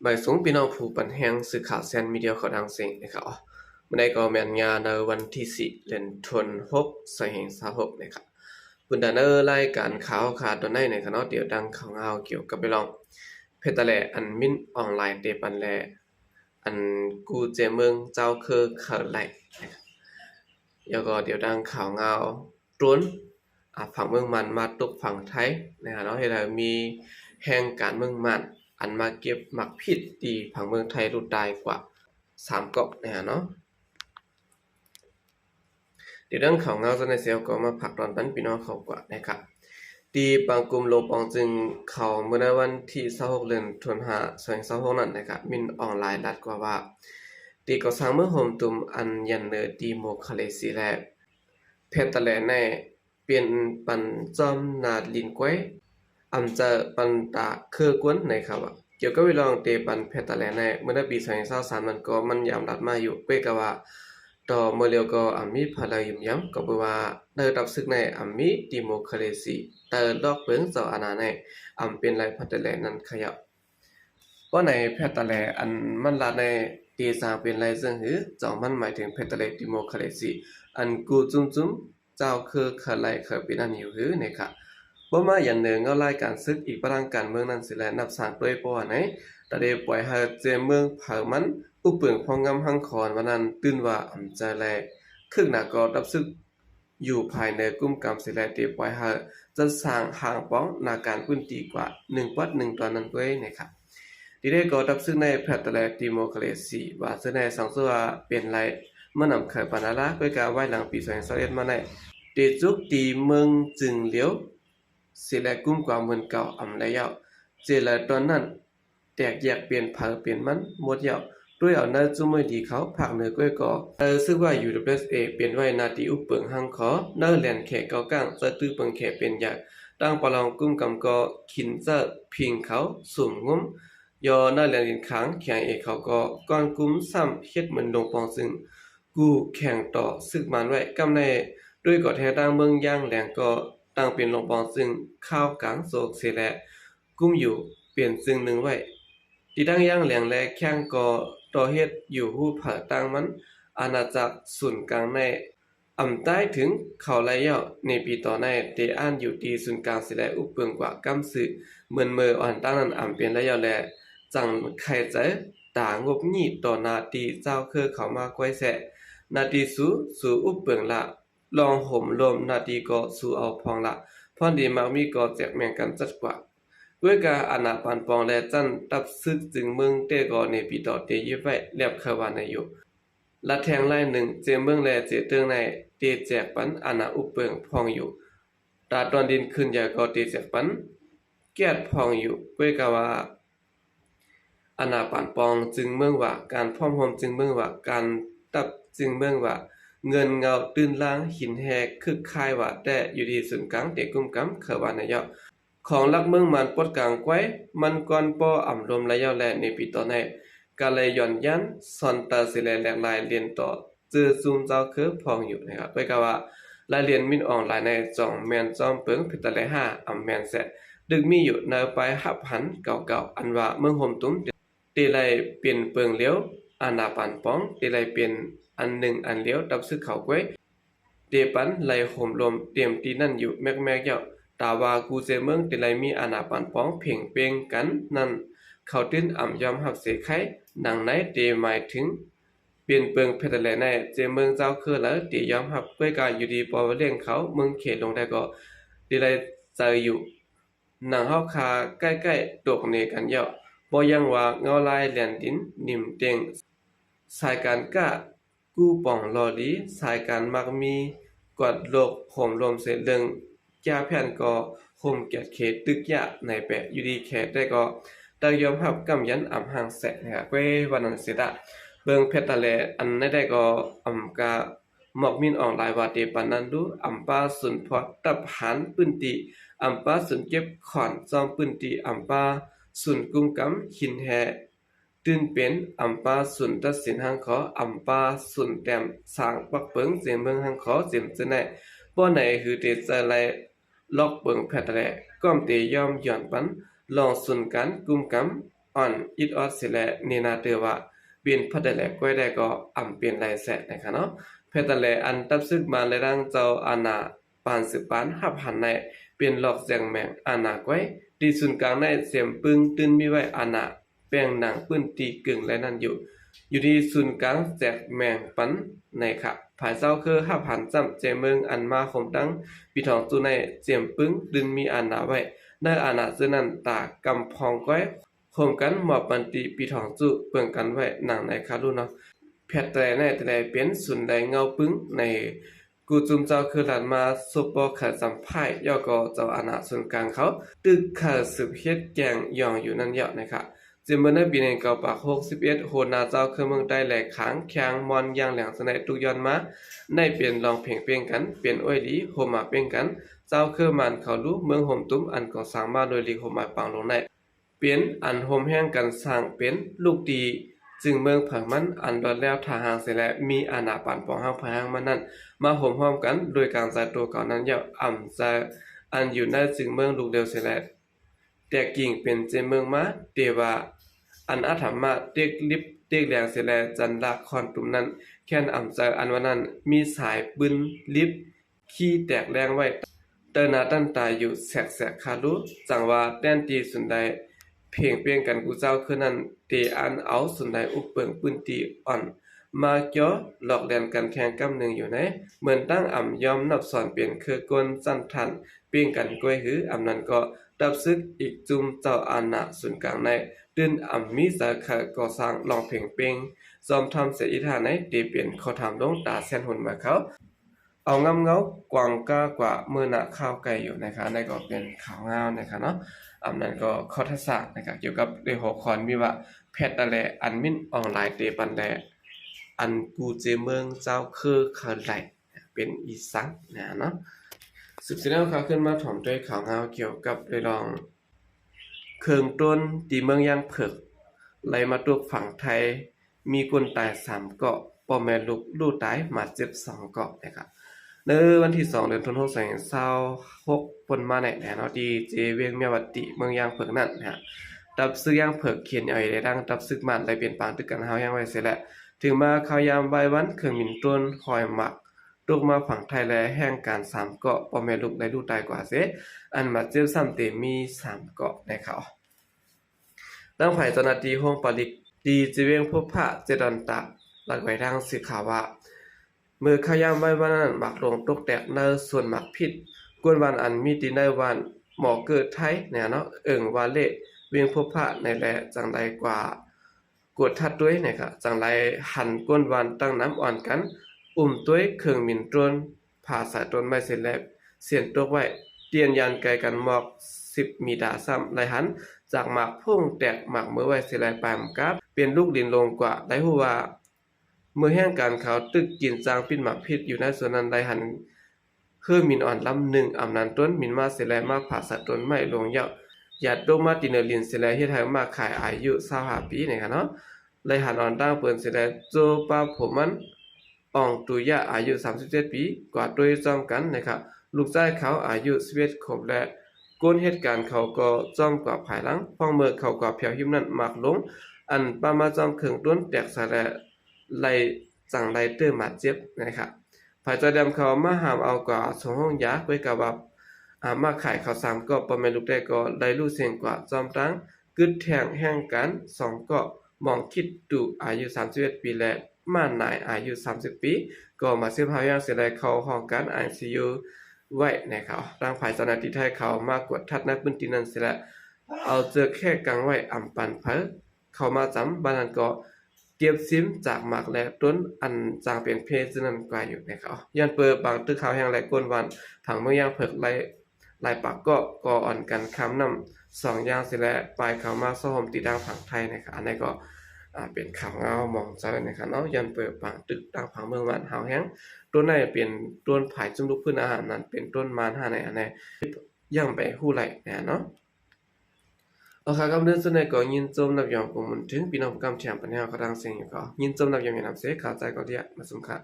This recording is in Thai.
หมายสูงพี่น้องผู้ปันแห่งสื่อข่าวแซนมีเดียเขาดังเสียงนะครับเมื่อใดก็แม่นงานในวันที่4เดือนธันวาคม2566นะครับบุญดาเนอร์รายการข่าวขาดตอนในคณะเดียวดังข่าวเงาเกี่ยวกับไปลองเพชรแลอันมินออนไลน์เตปันแลอันกูเจเมืองเจ้าคือเขินไหลนะครับแล้วก็เดี๋ยวดังข่าวเงาต้นฝั่งเมืองมันมาตกฝั่งไทยนะครับเนาะให้เรามีแห่งการเมืองมันอันมาเก็บหมักผิดตีผังเมืองไทยรุดได้กว่า3เกาะนะฮะเนาะเดี๋ยวเรื่องข่าวเงาจะในเซลก็มาผักตอนปันพี่น้องเขากว่านะครับตีบางกลุ่มโลปองจึงเข้าเมื่อในวันที่26เดือนธันวาคม2026นั้นนะครับมินออนไลน์รัดกว่าตีก็สร้างเมืองโฮมตุมอันยันเนอดีโมคาเลซีแลเพชรแลในเปลี่ยนปันจอมนาดลินก้วยจะปันตาคือกวนในครับเกี่ยวกับวิลองเตปันเพตาแลในเมื่อปี2023มันยามรัดมาอยู่เปกว่าต่อเมื่อเลียวก็มีพลายยุ่มย้ำก็บอกว่าได้รับศึกในมีดิโมคราซีแต่ดอกเบิ้งเจ้าอาณาในเป็นไรเพตาแลนั้นขยับเพราะในเพตาแลอันมันลาในตีสางเป็นไรซึ่งหือจ่องมันหมายถึงเพตาแลดิโมคราซีอันกูจุ้มเจ้าคือขลายเคยเป็นอันอยู่หือนะครับบ่มาอย่างเนืองเอารายการศึกอีกประทางการเมืองนั้นสิแลนับสร้างด้วยเพราะว่าไหนตะเดปล่อยให้เจเมืองเผามันอุเปิงพองงำหังคอนวันนั้นตื่นว่าใจแลครึ่งหน้าก็รับศึกอยู่ภายในกลุ่มกรรมสิแลเดปล่อยให้จะสร้างห่างป้องนาการพื้นที่กว่า1 ปัด 1 ตอนนั้นด้วยนะครับที่ได้ก็รับศึกในแพทย์แลดิโมคราซีว่าซึ่งในสังสว่าเป็นไรเมื่อนำเคยปานาลาด้วยการไว้หลังปี2021มาในเดจุกตีเมืองจึงเหลียวสิแลกลุ่มกว่าเหมือนเก่าแล้วเจละตอนนั้นแตกแยกเปลี่ยนเผอเปลี่ยนมันหมดยาวด้วยเอาในจุ่มมือดีเขาภาคเหนือก้อยก่อซึ่งว่า UWSA เปลี่ยนไว้นาทีอุปเปิงหังขอเนื้อแหลนแขกเกาก้างจะตื้อเปิงแขกเป็นอยากตั้งปลองกุ้มกำกอขินจะพิงเขาสุ่มงุ้มยอเนื้อแหลนดินค้างแข่งเอกเขาก็ก้อนกุ้มซ้ำเฮ็ดเหมือนลงปองซึ่งกูแข่งต่อซึกมันไว้กำในด้วยก่อแท้ตั้งเมืองย่างแหลงก็ตั้งเป็นลงปองซึ่งข้าวกลางโศกเสแลกุ้มอยู่เปลี่ยนซึ่งหนึ่งไว้ที่ตั้งย่างแหลงและแข้งก็ต่อเฮ็ดอยู่หู้ผาตั้งมันอาณาจักรศูนย์กลางในใต้ถึงเขาไล่ย่อในปีต่อในเตอ่านอยู่ที่ศูนย์กลางสิแลอุปเปิงกว่ากำสือเหมือนเมื่ออ่อนตั้งนั้นเป็นระยะแลจังไข่ใจตางบงี้ต่อนาทีเจ้าคือเขามาก้อยแสนาทีสู่อุปเปิงละลองห่มลมนาทีก็สู่เอาพองละพรดีมักมีก็แจกแม่งกันจัดกว่าด้วยกาอาณาปันปองและจันตับซึกจึงเมืองเตก็ในปีต่อเตยิไว้แลบเขาว่าในอยู่ละแทงไล่หนึ่งเจเมืองและเจเติงในเตแจกปันอาณาอุปเปิงพองอยู่ตาตอนดินขึ้นยาก็เตแจกปันแก้ดพองอยู่ด้วยกาว่าอาณาปันปองจึงเมืองว่าการพร้อมโฮมจึงเมืองว่าการตับจึงเมืองว่าเงินเงาตื่นล้างหินแหกคึกคายว่าแต่อยู่ที่ศูนย์กลางเตกุมกำเขาว่าในยอของลักเมืองมันปดกลางไว้มันก่อนป้อลมระยะแลในปีต่อในกาเลยย่อนยันซอนตาสิแลแหลกลายเรียนต่อเจอซุมเจ้าคือพองอยู่นะครับด้วยกะว่ารายเรียนมินออนไลน์ในจ่องแมนจอมเปิงพิตะเล5แมนแซดึกมีอยู่ในไปหับหันเก่าๆอันว่าเมืองโฮมตุ้มตีไลเปลี่ยนเปิงเลี้ยวอาณาปันป้องตีไลเปลี่ยนอันหนึ่งอันเลี้ยวดับซึกเขาไว้เตปันไลโฮมลมเตรียมตีนั่นอยู่แมกๆเยาตาว่ากูเจเมืองติไลมีอาณาปันป้องเพ่งเปงกันนั่นเขาตื้นยอมหับเสไขดังไหนเตหมายถึงเปลี่ยนเปิงเพตะแลในเจเมืองเจ้าคือแล้วเตยอมหับด้วยการอยู่ดีปอเลี้ยงเขาเมืองเขตลงได้ก็ติไลเจออยู่หนังเฮาคาใกล้ๆตกเนกันเยาบ่ยังว่าเงาลายแหลนดินนิ่มเต็งสายการกะกู้ป่องลอลีสายการมักมีกวดโลกโหมรวมเสเรื่องยาแผ่นก็ห่มเกียรติเขตตึกยะในแปะอยู่ดีแขกได้ก็ได้ยอมรับกำยันห่างแสะนะครับเว้วันนั้นเสดะเบิ่งเพชรตะแลอันได้ก็กาหมอกมินออนไลน์ว่าเตปันนั้นดูปาสุนพอตับหันปื้นติปาสุนเก็บขอนจอมปื้นติปาสุนกุมกำหินแฮตื่นเป็นปาสุนตัดสินหังขอปาสุนแต้มสร้างปักเปิงเสียงเมืองหังขอเสียมจะไหนบ่ไหนคือเตจะไลล็อกเปิงแพทแลก้อมเตยอมหย่อนปันลองสุนกันกุมกำ อ่อนอิดออดสิแลเนนาเตอว่าเปลี่ยนพัดได้แลก้อยได้ก็อำเปลี่ยนหลายแสนนะคะเนาะเพตแลอันตับซึกมาและดังเจ้าอาณาปานสืบปานหับหันในเปลี่ยนหลอกแจงแมงอาณาก้อยที่ศูนย์กลางในเสียมปึงตื่นมีไว้อาณาแป้งหนังปื้นตีกึ่งและนั่นอยู่ที่ศูนย์กลางแจกแมงปันในค่ะภายเจ้าคือหับหันจำเจเมืองอันมาคมดังปีทองตูในเจียมปึงดึงมีอาณาไว้ในอาณาเจนั้นตากำพองก้อยโคมกันหมอบปันติปีทองจุเปิงกันไว้หนังในคารุเนาะแพทแต่ในแต่เป็นสุนใดเงาปึงในกูจุมเจ้าคือหลานมาซุปเปอร์ขัดสัมภายย่อก็เจ้าอาณาส่วนกลางเขาตึกขัดสืบเฮ็ดแกงย่องอยู่นั่นเยอะนะครับจึงเมื่อในปี1961โหนาเจ้าคือเมืองใต้แหลกขางแข็งมอนย่างแหลงสนัยตุกย้อนมาในเปลี่ยนลองเพลงเปลี่ยนกันเปลี่ยนอ้อยดีโหมาเปลี่ยนกันเจ้าคือมันเขารู้เมืองห่มตุ้มอันก่อสร้างมาโดยลีโหมาปังลงในเปลี่ยนอันโฮมแห้งกันสร้างเป็นลูกดีจึงเมืองผังมันอันดอดแล้วทางหางเสและมีอาณาปานปองห้างพางมันนั้นมาห่มห้อมกันโดยการจ่ายตัวก่อนนั้นยาวอ่ำจะอันอยู่ในจึงเมืองลูกเดียวเสและแต่กิ่งเป็นเจเมืองมาเตว่าอันอาถรรพ์มาเต็กลิบเต็กแหลงเสและจันละคอนตุมนั้นแค่นอ่ำใจอันวันนั้นมีสายปืนลิบขี้แตกแรงไว้เตอนาตั้นตายอยู่แสกคารุจังว่าแต้นตีสุดใดเพ่งเปลี่ยนกันกูเจ้าคือนั้นเตอันเอาสุดใดอุปเปิงปืนตีอ่อนมาเกี่ยวหลอกเลียนกันแข่งกำหนึ่งอยู่ในเหมือนตั้งอ่ำยอมนับสอนเปลี่ยนคือกลสั้นทันเปลี่ยนกันก้วยหืออ่ำนั้นก็ดับซึกอีกจุมเจ้าอาณาศูนย์กลางในตื่นอ่ำมีสาขาก่อสร้างลองเพ่งเป่งจอมทำเสียอิทาในเตเปลี่ยนเขาทำลงตาเส้นหุ่นมาเขาเอางำเงากวางก้ากว่าเมื่อหน้าข้าวไก่อยู่นะคะในก็เป็นข่าวงาวนะคะเนาะอันนั้นก็ข้อทักษะนะครับเกี่ยวกับในหัวข้อมีว่าแพทย์อะไรอันมินออนไลน์เตปันแดอันกูเจเมืองเจ้าคือเขาไหลเป็นอีสังนะเนาะสืบเสแล้วเขาขึ้นมาถ่อมด้วยข่าวงาวเกี่ยวกับเรื่องเครื่องต้นตีเมืองย่างเผิกไหลมาตุกฝั่งไทยมีคนตาย3เกาะป่อแม่ลูกตายมาเจ็บ2เกาะนะครับในวันที่2เดือนธันวาคม26ปนมาในแหเนาะที่เจเวียงเมียวัดติเมืองย่างเผิกนั่นนะตับซึกย่างเผิกเขียนเอาไว้ได้ดังตับซึกมันได้เปลี่ยนปางตึกกันเฮาย่างไว้เสร็จแล้วถึงมาข่าวยามใบวันเครื่องมินต้นหอยหมักตกมาฝั่งไทยแลแห่งการ3เกาะป่อแม่ลูกได้ลูกตายกว่าเสอันมาเจ็บซ้ำเตมี3เกาะนะครับตั้งภายเจ้าหน้าที่ห้องปลิกดีจิเวงพบพระเจดันตะหลักไว้ทางสื่อข่าวว่าเมื่อขยามไว้วันนั้นหมักลงตกแตกในส่วนหมักผิดกวนวันอันมีตีในวันหมอเกิดไทยเนี่ยเนาะวาเละเวียงพบพระในแลจังไดกว่ากดทัดด้วยนะครับจังไรหันกวนวันตั้งน้ำอ่อนกันด้วยเครื่องมินตรนผ่าสายตนไม่เสร็จแล้วเสียนตกไว้เตียนยันไกลกันหมอก10มีดาซ้ำไรหันจากหมากพุ่งแตกหมากเมื่อไว้เสลายปามกับเป็นลูกดินลงกว่าได้ฮู้ว่าเมื่อแห่งการเขาตึกกินจางปิดหมากพิษอยู่ในส่วนนั้นได้หันคือมินอ่อนลำหนึ่งอำนันต้นมินมาเสลายมาผ่าสัตว์ต้นไม่ลงเหยาะหยาดโดมาติเนลินเสลายเฮ็ดให้มาขายอายุ25ปีนี่ค่ะเนาะไรหันอ่อนตั้งเปิ้นเสลายโจปาผมมันอ่องตุยะอายุ37ปีกว่าด้วยจอมกันนะครับลูกชายเขาอายุ11ขวบและก้นเหตุการณ์เขาก็จ้อมกว่าภายหลังพ้องเมื่อเขาก็เพียวหิมนั้นมากลงอันปามาจอมเครื่องต้นแตกสะและไล่จังไล่เตื้อมาเจ็บนะครับภายจอดำเขามาหามเอากว่าสองห้องยาไว้กับว่ามาขายข้าว3ก็ประมาณลูกได้ก็ได้รู้เสียงกว่าจอมตั้งกึดแทงแห่งกัน2ก็มองคิดดูอายุ31ปีและม่านนายอายุ30ปีก็มาเสียพาอย่างเสียได้เข้าห้องการ ICUไว้นะครับร่างภายเจ้าหน้าที่ไทยเขามากวดทัดนักพื้นที่นั้นเสียแล้วเอาเจอแค่กังไว้อำปันเผเข้ามาจำบ้านนั้นก็เก็บซิมจากหมากและต้นอันจางเป็นเพศนั้นกว่าอยู่นะครับยันเปิดบางตึกเขาแห่งและก้นวันผังเมืองย่างเผิกไล่ปากก็อ่อนกันคำนำ2อย่างเสียแล้วปลายเขามาซ่อมติดดังผังไทยนะครับอันนี้ก็เป็นข่าวเงามองใจนะครับเนาะยันเปิดบางตึกดังผังเมืองวันหาวแห้งต้นไหนเป็นต้นผายจุ่มลุกพื้นอาหารนั้นเป็นต้นมานหาในอันไหนย่างไปหู้ไหลเนาะโอเคครับเรื่องส่วนในก็ยินจมนับยอมกลุ่มถึงพี่น้องกำเทียมปัญหาเขาดังเสียงอยู่ก็ยินจมนับยอมอย่างนำเสียข่าวใจก็เดียมาสมค่ะ